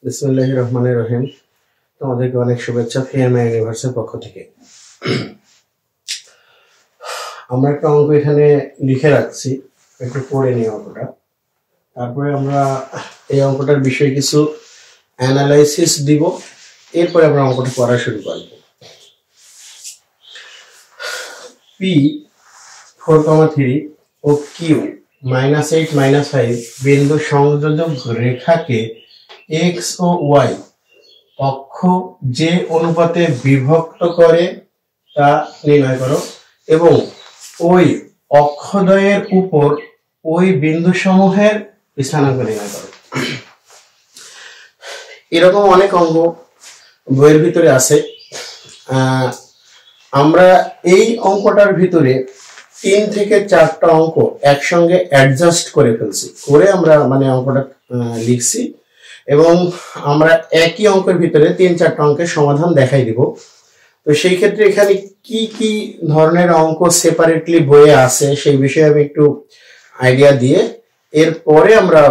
বিসমিল্লাহির রহমানির রহিম। তোমাদেরকে অনেক শুভেচ্ছা ফিএমআই ইউনিভার্সের পক্ষ থেকে। আমরা একটা অঙ্ক এখানে লিখে রাখছি, একটু পড়ে নিই অঙ্কটা। তারপরে আমরা এই অঙ্কটার বিষয়ে কিছু অ্যানালাইসিস দিব, এরপরে আমরা অঙ্কটা পড়া শুরু করব। পি 4,3 ও কিউ -8 -5 বিন্দু সংযোজক রেখাকে এক্স ও ওয়াই অক্ষ যে অনুপাতে বিভক্ত করে তা নির্ণয় করো এবং ওই অক্ষদ্বয়ের উপর ওই বিন্দু সমূহের স্থানাঙ্ক নির্ণয় করো। এরকম অনেক অঙ্ক বইয়ের ভিতরে আছে। আমরা এই অঙ্কটার ভিতরে 3 থেকে 4টা অঙ্ক একসঙ্গে অ্যাডজাস্ট করে ফেলছি, করে আমরা অঙ্কটা লিখছি এবং আমরা একই অঙ্কের ভিতরে 3-4টা অঙ্কের সমাধান দেখাই দিব। তো সেই ক্ষেত্রে এখানে কি কি ধরনের অঙ্ক সেপারেটলি বইয়ে আছে সেই বিষয়ে আমি একটু আইডিয়া দিয়ে এরপরে আমরা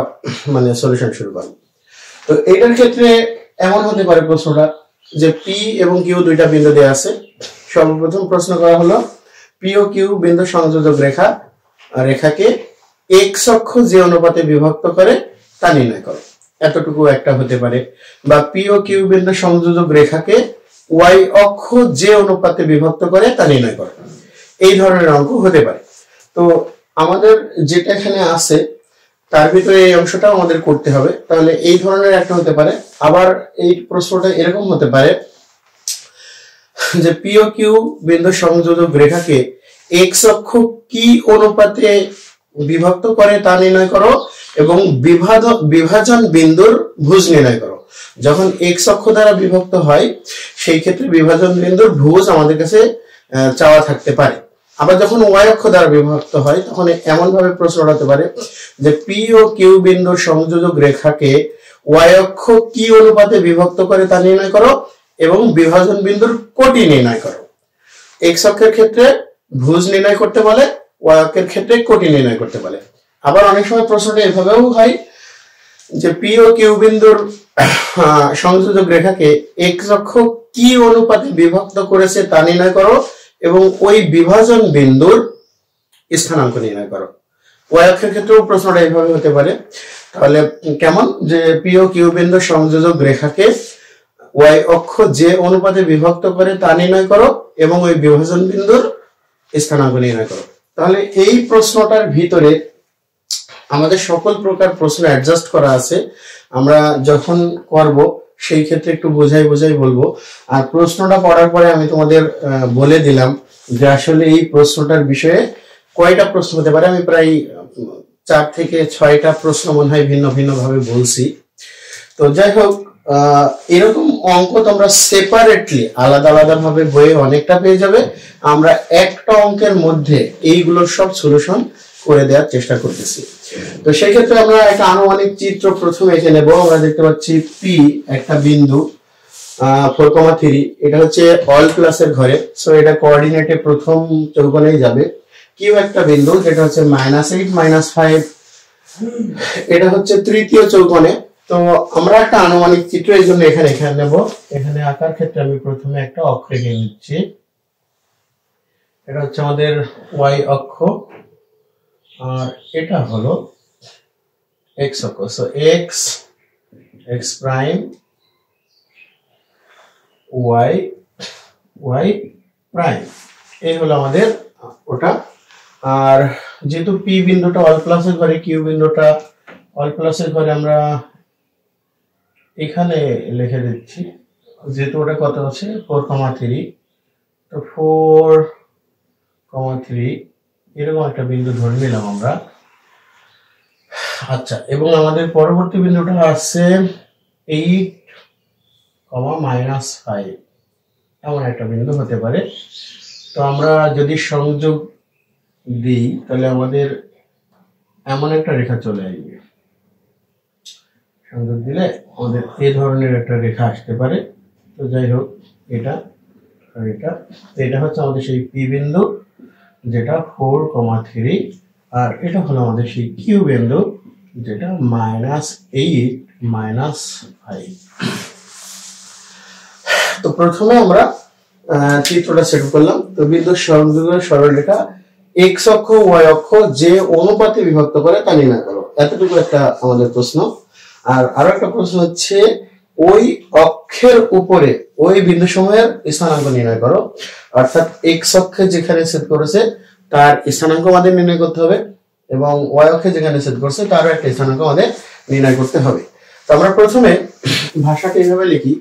সলিউশন শুরু করব। তো এইটার ক্ষেত্রে এমন হতে পারে প্রশ্নটা যে পি এবং কিউ দুইটা বিন্দু দেওয়া আছে। সর্বপ্রথম প্রশ্ন করা হলো পি ও কিউ বিন্দু সংযোজক রেখাকে এক্স অক্ষ যে অনুপাতে বিভক্ত করে তা নির্ণয় করো। এতটুকু একটা হতে পারে। বা পি ও কিউ বিন্দু সংযোজক রেখাকে ওয়াই অক্ষ যে অনুপাতে বিভক্ত করে তা নির্ণয় করো। এই ধরনের অঙ্ক হতে পারে। তো আমাদের যেটা এখানে আছে তার ভিতরে এই অংশটাও আমাদের করতে হবে। তাহলে এই ধরনের একটা হতে পারে। আবার এই প্রশ্নটা এরকম হতে পারে যে পি ও কিউ বিন্দু সংযোজক রেখাকে এক্স অক্ষ কি অনুপাতে বিভক্ত করে তা নির্ণয় করো এবং বিভাজন বিন্দুর ভুজ নির্ণয় করো। যখন এক্স অক্ষ দ্বারা বিভক্ত হয় সেই ক্ষেত্রে বিভাজন বিন্দুর ভুজ আমাদের কাছে চাওয়া থাকতে পারে। আবার যখন ওয়াই অক্ষ দ্বারা বিভক্ত হয় তখন এমন ভাবে প্রশ্ন হতে পারে যে পি ও কিউ বিন্দুর সংযোজক রেখাকে ওয়াই অক্ষ কি অনুপাতে বিভক্ত করে তা নির্ণয় করো এবং বিভাজন বিন্দুর কোটি নির্ণয় করো। এক্স অক্ষের ক্ষেত্রে ভুজ নির্ণয় করতে বলে, ওয়াই অক্ষের ক্ষেত্রে কোটি নির্ণয় করতে বলে। আবার অনেক সময় প্রশ্নটা এভাবেও হয় যে পি ও কিউ বিন্দুর সংযোজক রেখাকে এক্স অক্ষ কি অনুপাতে বিভক্ত করেছে তা নির্ণয় করো এবং ওই বিভাজন বিন্দুর স্থানাঙ্ক নির্ণয় করো। ওয়াই অক্ষের ক্ষেত্রেও প্রশ্নটা এইভাবে হতে পারে। তাহলে কেমন যে পি ও কিউ বিন্দুর সংযোজক রেখাকে ওয়াই অক্ষ যে অনুপাতে বিভক্ত করে তা নির্ণয় করো এবং ওই বিভাজন বিন্দুর স্থানাঙ্ক নির্ণয় করো। তাহলে এই প্রশ্নটার ভিতরে আমাদের সকল প্রকার প্রশ্ন অ্যাডজাস্ট করা আছে। আমরা যখন করব সেই ক্ষেত্রে একটু বোঝাই বলবো। আর প্রশ্নটা পড়ার পরে আমি তোমাদের বলে দিলাম যে আসলে এই প্রশ্নটার বিষয়ে কয়টা প্রশ্ন হতে পারে। আমি প্রায় 4 থেকে 6টা প্রশ্ন মনে হয় ভিন্ন ভিন্ন ভাবে বলছি। তো যাই হোক, এরকম অঙ্ক তোমরা সেপারেটলি আলাদা ভাবে বইয়ে অনেকটা পেয়ে যাবে। আমরা একটা অঙ্কের মধ্যে এইগুলোর সব সলিউশন করে দেওয়ার চেষ্টা করতেছি। তো সেই ক্ষেত্রে আমরা একটা আনুমানিক চিত্র প্রথমে এঁকে নেব। আমরা দেখতে পাচ্ছি পি একটা বিন্দু 4,3, এটা হচ্ছে অল প্লাসের ঘরে, সো এটা কোঅর্ডিনেটে প্রথম চৌকোণেই যাবে। কিউ একটা বিন্দু যেটা হচ্ছে -8 -5, এটা হচ্ছে তৃতীয় চৌকোণে। তো আমরা একটা আনুমানিক চিত্র এই জন্য এখানে নেব। এখানে আঁকার ক্ষেত্রে আমি প্রথমে একটা অক্ষ এঁকে নিচ্ছি। এটা হচ্ছে আমাদের ওয়াই অক্ষ আর এটা হলো এক্স অক্ষ। So X prime Y prime, এই হলো আমাদের ওটা। আর যেহেতু পি বিন্দুটা অল প্লাসের ঘরে, কিউ বিন্দুটা অল প্লাসের ঘরে, আমরা এখানে লিখে দিচ্ছি যেহেতু ওটা কত আছে 4,3, তো 4,3 এরকম একটা বিন্দু ধরে নিলাম আমরা। আচ্ছা, এবং আমাদের পরবর্তী বিন্দুটা আছে 8, -5, এমন একটা বিন্দু হতে পারে। তো আমরা যদি সংযোগ দিই তাহলে আমাদের এমন একটা রেখা চলে আসবে। সংযোগ দিলে আমাদের এই ধরনের একটা রেখা আসতে পারে। তো যাই হোক, এটা হচ্ছে আমাদের সেই পি বিন্দু যেটা 4,3, আর এটা হলো আমাদের সেই কিউ বিন্দু যেটা -8 -5। তো প্রথমে আমরা চিত্রটা সেট করলাম। তো বিন্দু সংযোগের সরলরেখা x অক্ষ y অক্ষ যে অনুপাতে বিভক্ত করে তা নির্ণয় করো। এতটুকু একটা আমাদের প্রশ্ন। আর আরো একটা প্রশ্ন হচ্ছে ওই অক্ষের উপরে ওই বিন্দুসমূহের স্থানাঙ্ক নির্ণয় করো। অর্থাৎ x অক্ষে যেখানে ছেদ করেছে তার স্থানাঙ্ক আমাদের নির্ণয় করতে হবে এবং y অক্ষে যেখানে ছেদ করেছে তারও একটা স্থানাঙ্ক আমাদের নির্ণয় করতে হবে। তো আমরা প্রথমে ভাষাটা এইভাবে লিখি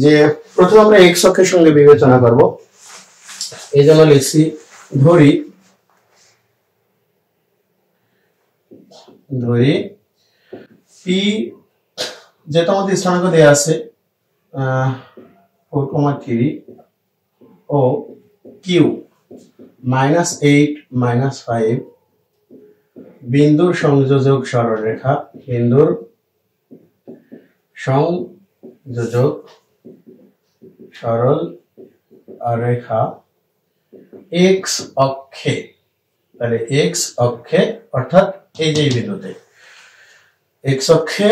যে প্রথমে আমরা x অক্ষের সঙ্গে বিবেচনা করব। এই জন্য লিখছি ধরি p যেটা আমাদের স্থানাঙ্ক দেয়া আছে 4,3 ও q -8 -5 বিন্দুর সংযোজক সরলরেখা বিন্দুর সংযোজক সরল রেখা x অক্ষে। তাহলে x অক্ষে অর্থাৎ এই যে বিন্দুতে x অক্ষে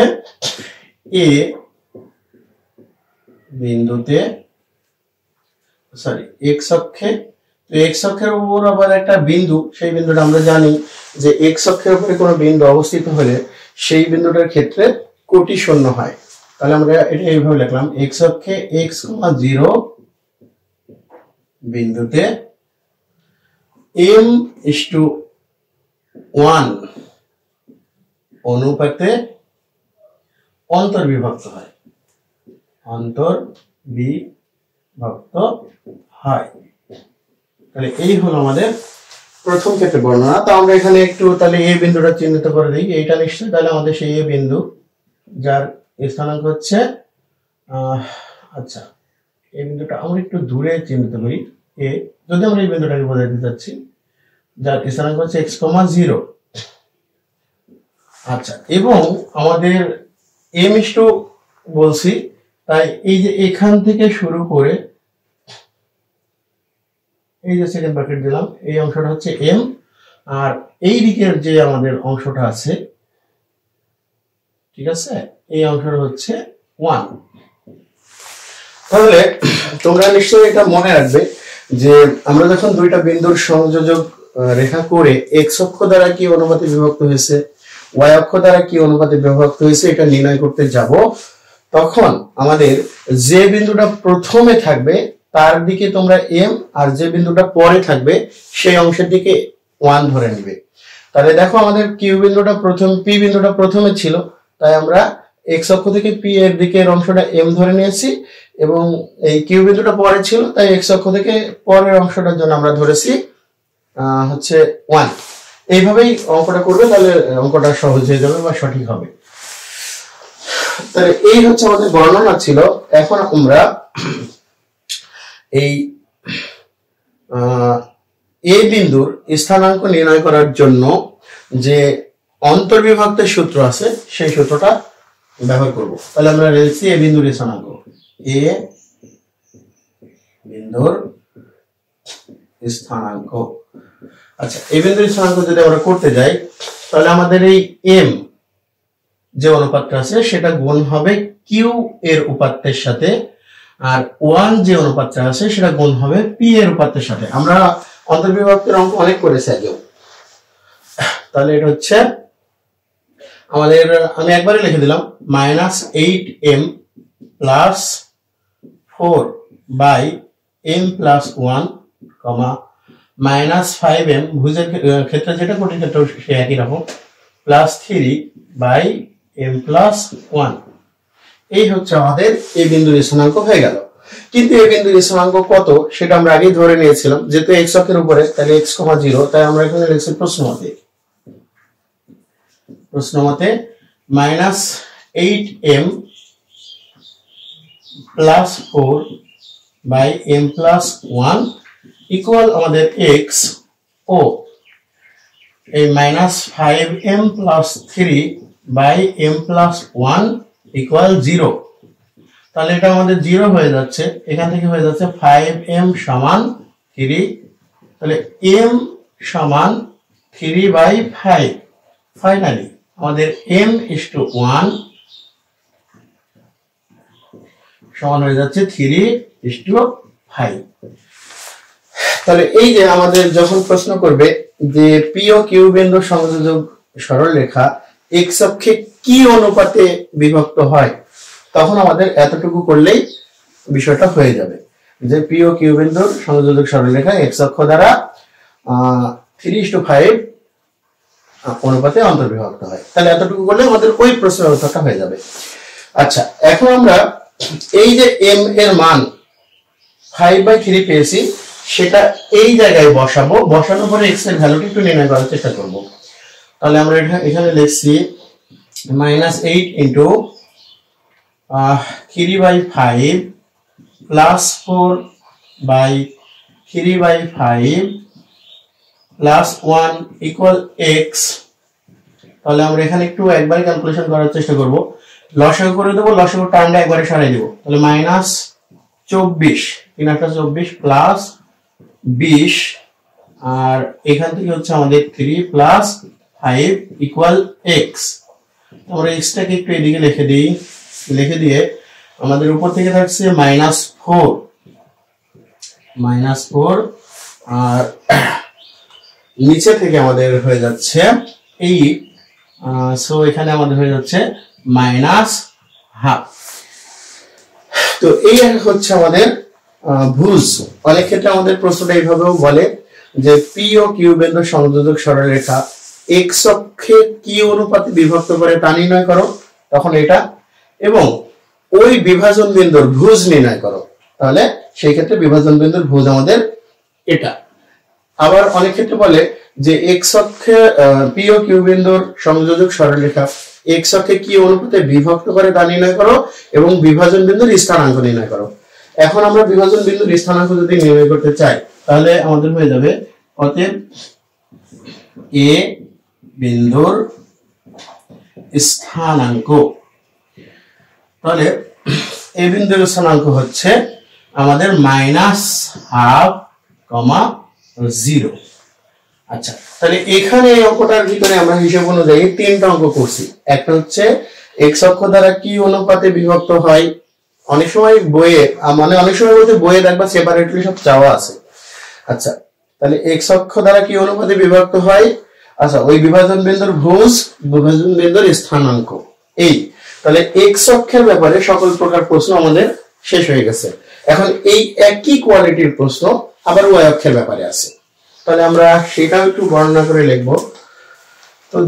a বিন্দুতে x অক্ষে। তো x অক্ষের উপর আবার একটা বিন্দু, সেই বিন্দুটা আমরা জানি যে x অক্ষের উপরে কোনো বিন্দু অবস্থিত হলে সেই বিন্দুটার ক্ষেত্রে কোটি শূন্য হয়। তাহলে আমরা এটা এইভাবে লিখলাম x অক্ষে x, 0 বিন্দুতে m:1 অনুপাতে অন্তর্বিভক্ত হয় তাহলে এই হলো আমাদের প্রথম ক্ষেত্রে বর্ণনা। তো আমরা এখানে একটু তাহলে এই বিন্দুটা চিহ্নিত করে দিই। এইটা নিশ্চয়ই তাহলে আমাদের সেই এই বিন্দু যার স্থানাঙ্ক হচ্ছে আচ্ছা এই বিন্দুটা আমরা একটু দূরে চিহ্নিত করি এ, যদি আমরা এই বিন্দুটাকে বোঝাতে চাচ্ছি যার স্থানাঙ্ক হচ্ছে x, 0। আচ্ছা, এবং আমাদের m বলছি, তাই এই যে এখান থেকে শুরু করে এই যে সেকেন্ড ব্র্যাকেট দিলাম এই অংশটা হচ্ছে m, আর এই দিকের যে আমাদের অংশটা আছে ঠিক আছে এই অংশটা হচ্ছে 1। তাহলে তোমরা নিশ্চয়ই এটা মনে রাখবে যে আমরা যখন দুইটা বিন্দুর সংযোজক রেখা করে x অক্ষ দ্বারা কি অনুপাতে বিভক্ত হয়েছে y অক্ষ দ্বারা কি অনুপাতে বিভক্ত হয়েছে এটা নির্ণয় করতে যাব, তখন আমাদের যে বিন্দুটা প্রথমে থাকবে তার দিকে তোমরা m আর যে বিন্দুটা পরে থাকবে সেই অংশের দিকে 1 ধরে নেবে। তাহলে দেখো আমাদের q বিন্দুটা p বিন্দুটা প্রথমে ছিল, তাই আমরা x অক্ষ থেকে p এর দিকের অংশটা m ধরে নিয়েছি এবং এই q বিন্দুটা পরে ছিল তাই x অক্ষ থেকে পরের অংশটার জন্য আমরা ধরেছি হচ্ছে 1। এইভাবেই অঙ্কটা করবে, তাহলে অঙ্কটা সহজ হয়ে যাবে বা সঠিক হবে। তাহলে এই হচ্ছে আমাদের বর্ণনা ছিল। এখন আমরা এই এই বিন্দুর স্থানাঙ্ক নির্ণয় করার জন্য যে অন্তর্বিভক্তের সূত্র আছে সেই সূত্রটা ব্যবহার করব। তাহলে আমরা লিখছি এই বিন্দুর স্থানাঙ্ক এ বিন্দুর স্থানাঙ্ক। আচ্ছা, এই বিন্দুর স্থানাঙ্ক যদি আমরা করতে যাই তাহলে আমাদের এই m যে অনুপাতটা আছে সেটা গুণ হবে q এর উপাত্তের সাথে, আর 1 যে অনুপাতটা আছে সেটা গুণ হবে p এর উপাত্তের সাথে। আমরা অন্তর্বিভক্তের অঙ্ক অনেক করেছি আগেও। তাহলে এটা হচ্ছে আমাদের, আমি একবারে লিখে দিলাম -8m + 4/m+1, -5m ভুজের ক্ষেত্রে যেটা কোটির ক্ষেত্রে সে একই রকম, +3/m+1। এই হচ্ছে আমাদের এই বিন্দুর স্থানাঙ্ক হয়ে গেল। কিন্তু এই বিন্দুর স্থানাঙ্ক কত সেটা আমরা আগেই ধরে নিয়েছিলাম, যেহেতু x অক্ষের উপরে তাহলে x, 0, তাই আমরা এখানে লিখছি প্রশ্নমতে -8m + 4/m+1 ইকুয়াল আমাদের x ও এই -5m + 3/m+1 ইকুয়াল 0। তাহলে এটা আমাদের 0 হয়ে যাচ্ছে, এখান থেকে হয়ে যাচ্ছে 5m = 3, তাহলে m = 3/5। ফাইনালি আমাদের m = 1 সমান হয়ে যাচ্ছে 3:5। তাহলে এই যে আমাদের যখন প্রশ্ন করবে যে পি ও কিউ বিন্দু সংযোজক সরলরেখা এক্স অক্ষে কি অনুপাতে বিভক্ত হয়, তখন আমাদের এতটুকু করলেই বিষয়টা হয়ে যাবে যে পি ও কিউ বিন্দুর সংযোজক সরলরেখা এক্স অক্ষ দ্বারা 3:5 অনুপাতে অন্তর্বিভক্ত হয়। তাহলে এতটুকু করলে আমাদের ওই প্রশ্নের উত্তরটা হয়ে যাবে। আচ্ছা, এখন আমরা এই যে এম এর মান 5/3 পেয়েছি, সেটা এই জায়গায় বসাবো, বসানোর পরে এক্স এর ভ্যালুটা একটু নির্ণয় করার চেষ্টা করব। তাহলে আমরা এখানে লিখছি -8 into 3/5 plus 4/3/5 plus 1 equal x. তাহলে আমরা এখানে একটু একবারে ক্যালকুলেশন করার চেষ্টা করব। লসাগু করে দেবো, লসাগু টার্মটা একবারে সরাই দেব। তাহলে -24 3/24 প্লাস 20, আর এখান থেকে হচ্ছে আমাদের 3 প্লাস 5 ইকুয়াল এক্স। আমরা এক্সটাকে একটু এদিকে লিখে দিয়ে আমাদের উপর থেকে থাকছে -4 আর নিচে থেকে আমাদের হয়ে যাচ্ছে 8, সো এখানে আমাদের হয়ে যাচ্ছে -12। তো এই হচ্ছে আমাদের ভুজ। অনেক ক্ষেত্রে আমাদের প্রশ্নটা এইভাবেও বলে যে পি ও কিউ বিন্দু সংযোজক সরলরেখা এক্স অক্ষে কি অনুপাতে বিভক্ত করে তা নির্ণয় করো, তখন এটা, এবং ওই বিভাজন বিন্দুর ভুজ নির্ণয় করো, তাহলে সেই ক্ষেত্রে বিভাজন বিন্দুর ভুজ আমাদের এটা। আবার অনেক ক্ষেত্রে বলে যে এক্স অক্ষে পি ও কিউ বিন্দুর সংযোজক সরলরেখা এক্স অক্ষে কি অনুপাতে বিভক্ত করে তা নির্ণয় করো এবং বিভাজন বিন্দুর স্থানাঙ্ক নির্ণয় করো। এখন আমরা বিভাজন বিন্দুর স্থানাঙ্ক যদি নির্ণয় করতে চাই, তাহলে আমাদের হয়ে যাবে অতএব এ বিন্দুর স্থানাঙ্ক। তাহলে এ বিন্দুর স্থানাঙ্ক হচ্ছে আমাদের -0.5, আচ্ছা, তাহলে এখানে এই অঙ্কটার ভিতরে আমরা হিসাব অনুযায়ী 3টা অঙ্ক করছি। একটা হচ্ছে এক্স অক্ষ দ্বারা কি অনুপাতে বিভক্ত হয়, অনেক সময় বইয়ে, মানে অনেক সময় বলতে বইয়ে দেখবা সেপারেটলি সব চাওয়া আছে। আচ্ছা, তাহলে এক্স অক্ষ দ্বারা কি অনুপাতে বিভক্ত হয়, আচ্ছা ওই বিভাজন বিন্দুর ভুজ, বিভাজন বিন্দুর স্থানাঙ্ক, এই। তাহলে এক্স অক্ষের ব্যাপারে সকল প্রকার প্রশ্ন আমাদের শেষ হয়ে গেছে। এখন এই একই কোয়ালিটির প্রশ্ন আবার ওয়াই অক্ষের ব্যাপারে আছে, তাহলে আমরা সেটাও একটু বর্ণনা করে লিখব।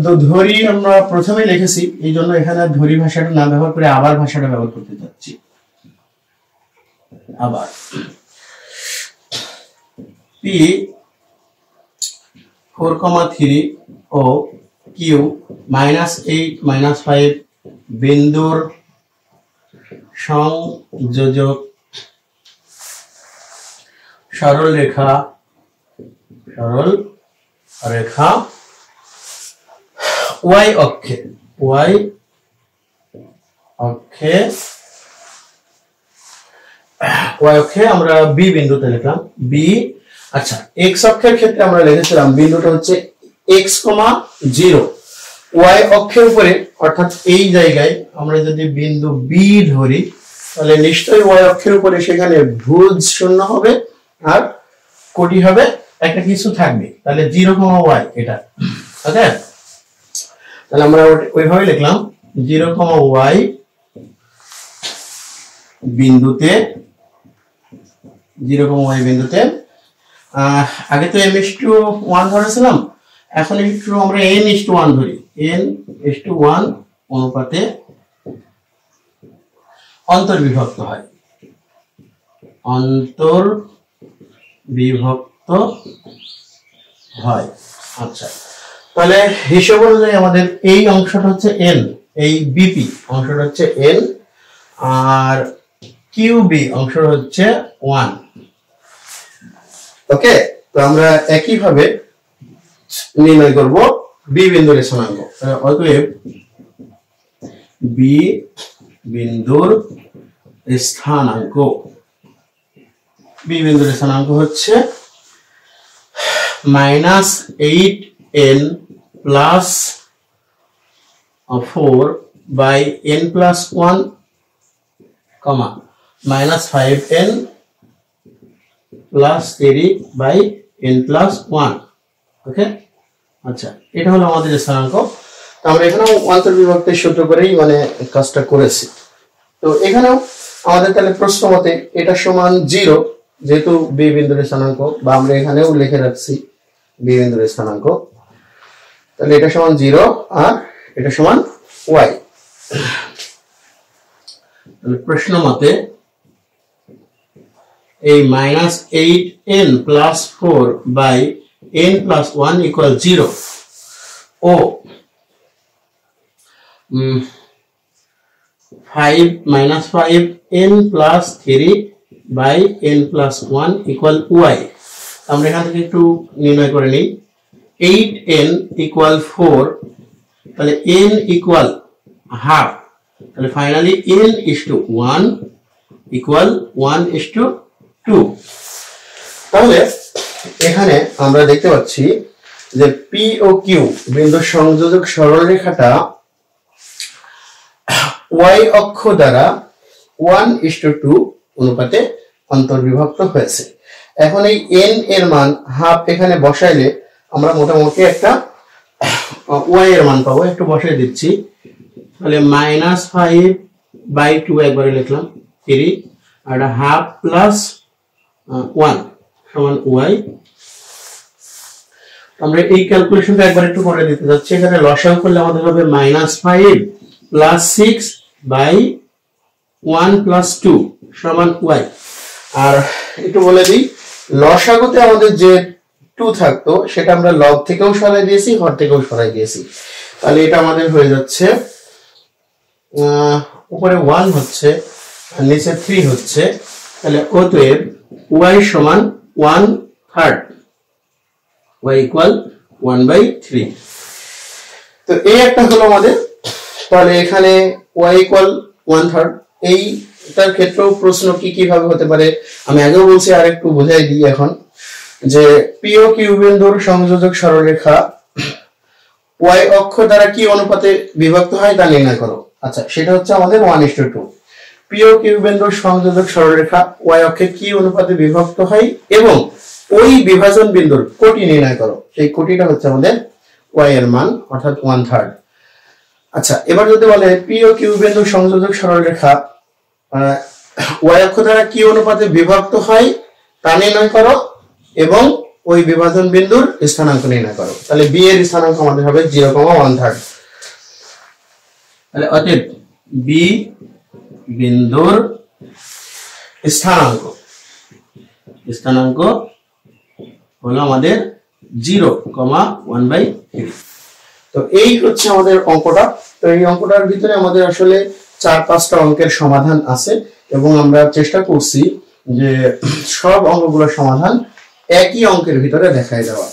তো ধরি আমরা প্রথমে লিখেছি, এই জন্য এখানে ধরি ভাষাটা না ব্যবহার করে আবার ভাষাটা ব্যবহার করতে যাচ্ছি। আবার পি 4,3 ও কিউ -8 -5 বিন্দুর সংযোজক সরলরেখা ওয়াই অক্ষে আমরা বি বিন্দুতে লিখলাম বি। আচ্ছা, এক্স অক্ষের ক্ষেত্রে আমরা লিখেছিলাম বিন্দুটা হচ্ছে x,0। ওয়াই অক্ষের উপরে অর্থাৎ এই জায়গায় আমরা যদি বিন্দু বি ধরি, তাহলে নিশ্চয়ই ওয়াই অক্ষের উপরে সেখানে ভুজ শূন্য হবে আর কোটি হবে, একটা কিছু থাকবে, তাহলে 0,y এটা। ওকে, তাহলে আমরা ওইভাবে লিখলাম 0,y বিন্দুতে, আগে তো m:1 ধরেছিলাম, এখন একটু আমরা n:1 ধরি, n:1 অনুপাতে অন্তর্বিভক্ত হয়। আচ্ছা, তাহলে হিসাব অনুযায়ী আমাদের এই অংশটা হচ্ছে n, এই বিপি অংশটা হচ্ছে n, আর কিউবি অংশটা হচ্ছে 1। ওকে, তো আমরা একইভাবে নির্ণয় করব বি বিন্দুর স্থানাঙ্ক। অতএব বি বিন্দুর স্থানাঙ্ক হচ্ছে -8n plus 4 by n plus 1, minus 5n plus 3/n+1। Okay, আচ্ছা, এটা হলো আমাদের স্থানাঙ্ক। আমরা এখানেও অন্তর্বিভক্তের সূত্র করেই মানে কাজটা করেছি। তো এখানেও আমাদের তাহলে প্রশ্ন মতে এটা সমান 0, যেহেতু বি বিন্দুর স্থানাঙ্ক, বা আমরা এখানেও লিখে রাখছি বি বিন্দুর স্থানাঙ্ক, তাহলে এটা সমান 0 আর এটা সমান y। তাহলে প্রশ্ন মতে এই -8n + 4/n+1 = 0 ও 5n + 3/n+1 = y। আমরা এখান থেকে একটু নির্ণয় করে নিই। 8n = 4, তাহলে n = half, তাহলে ফাইনালি n = 1 = 1:2। তাহলে এখানে আমরা দেখতে পাচ্ছি যে P ও Q বিন্দুর সংযোজক সরলরেখাটা y অক্ষ দ্বারা 1:2 অনুপাতে অন্তর্বিভক্ত হয়েছে। এখন এই n এর মান হাফ এখানে বসাইলে আমরা মোটামুটি একটা y এর মান পাবো। একটু বসাই দিচ্ছি, তাহলে -5/2 একবারে লিখলাম, 3 আর হাফ প্লাস 1 সমান y। আমরা এই ক্যালকুলেশনটা একবার একটু করে দিতে যাচ্ছি। এখানে লসাগু করলে আমাদের হবে -5 + 6/1 + 2 সমান y। আর একটু বলে দিই, লসাগুতে আমাদের যে 2 থাকতো সেটা আমরা লব থেকেও সরাই দিয়েছি, হর থেকেও সরাই দিয়েছি। তাহলে এটা আমাদের হয়ে যাচ্ছে উপরে 1 হচ্ছে আর নিচে 3 হচ্ছে। তাহলে অতএব y সমান 1/3, y = 1/3। তো এই একটা হলো আমাদের। তাহলে এখানে y = 1/3। এইটার ক্ষেত্রেও প্রশ্ন কি ভাবে হতে পারে আমি আগেও বলছি, আর একটু বোঝাই দিই এখন, যে P ও Q বিন্দুর সংযোজক সরলরেখা y অক্ষ দ্বারা কি অনুপাতে বিভক্ত হয় তা নির্ণয় করো। আচ্ছা, সেটা হচ্ছে আমাদের 1:2। P ও Q বিন্দুর সংযোজক সরলরেখা y অক্ষে কি অনুপাতে বিভক্ত হয় এবং ওই বিভাজন বিন্দুর কোটি নির্ণয় করো। সেই কোটিটা হচ্ছে আমাদের y এর মান, অর্থাৎ 1/3। আচ্ছা, এবার যদি বলে P ও Q বিন্দুর সংযোজক সরলরেখা y অক্ষ দ্বারা কি অনুপাতে বিভক্ত হয় তা নির্ণয় করো এবং ওই বিভাজন বিন্দুর স্থানাঙ্ক নির্ণয় করো। তাহলে b এর স্থানাঙ্ক আমাদের হবে 0,1/3। তাহলে অতএব b বিন্দুর স্থানাঙ্ক হলো আমাদের 0,1/3। তো এই হচ্ছে আমাদের অঙ্কটা। তো এই অঙ্কটার ভিতরে আমাদের আসলে 4-5টা অঙ্কের সমাধান আছে এবং আমরা চেষ্টা করছি যে সব অঙ্কগুলোর সমাধান একই অঙ্কের ভিতরে দেখায় দেওয়া।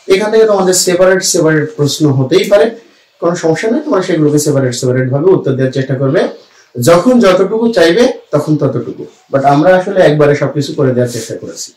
এখান থেকে তোমাদের সেপারেট প্রশ্ন হতেই পারে, কোনো সমস্যা নেই, তোমরা সেগুলোকে সেপারেট ভাবে উত্তর দেওয়ার চেষ্টা করবে, যখন যতটুকু চাইবে তখন ততটুকু। বাট আমরা আসলে একবারে সবকিছু করে দেওয়ার চেষ্টা করেছি।